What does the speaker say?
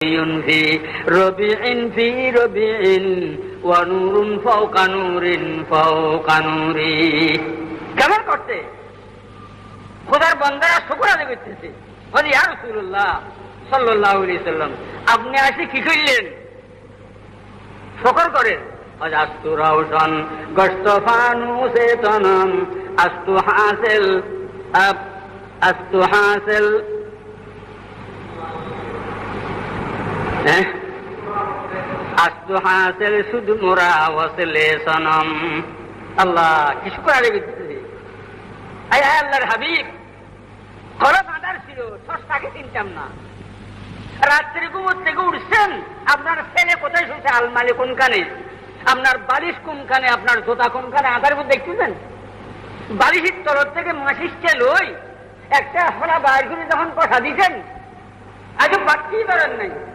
في ربيع في ربيع ونور فوق نور فوق نور কেমন করতে খোদার বান্দারা শুকর আদায় করতেছে। বলি ইয়া রাসূলুল্লাহ সাল্লাল্লাহু আলাইহি সাল্লাম, আপনি আসি কি করলেন? শুকর করেন। আস্তু রাউশান গশত ফানুসে তনম আস্তু হাসিল আস্তু হাসিল শুধু মোরা ওয়াসলে সনম। আল্লাহ কি শুকর আদায় করতেছে। আল্লাহর হাবিব খরচ আদার ছিল, সস্তাকে চিনতাম না। রাত্রি ঘুমোর থেকে উঠছেন, আপনার ছেলে কোথায় শুনছে, আলমারি কোনখানে, আপনার বালিশ কোনখানে, আপনার জোতা কোনখানে, আধার মধ্যে দেখতেছেন। বালিশের তরফ থেকে মাসিস চেল ওই একটা হলা বাইর করে যখন কথা দিচ্ছেন, আজও বাড়তেই পারেন নাই।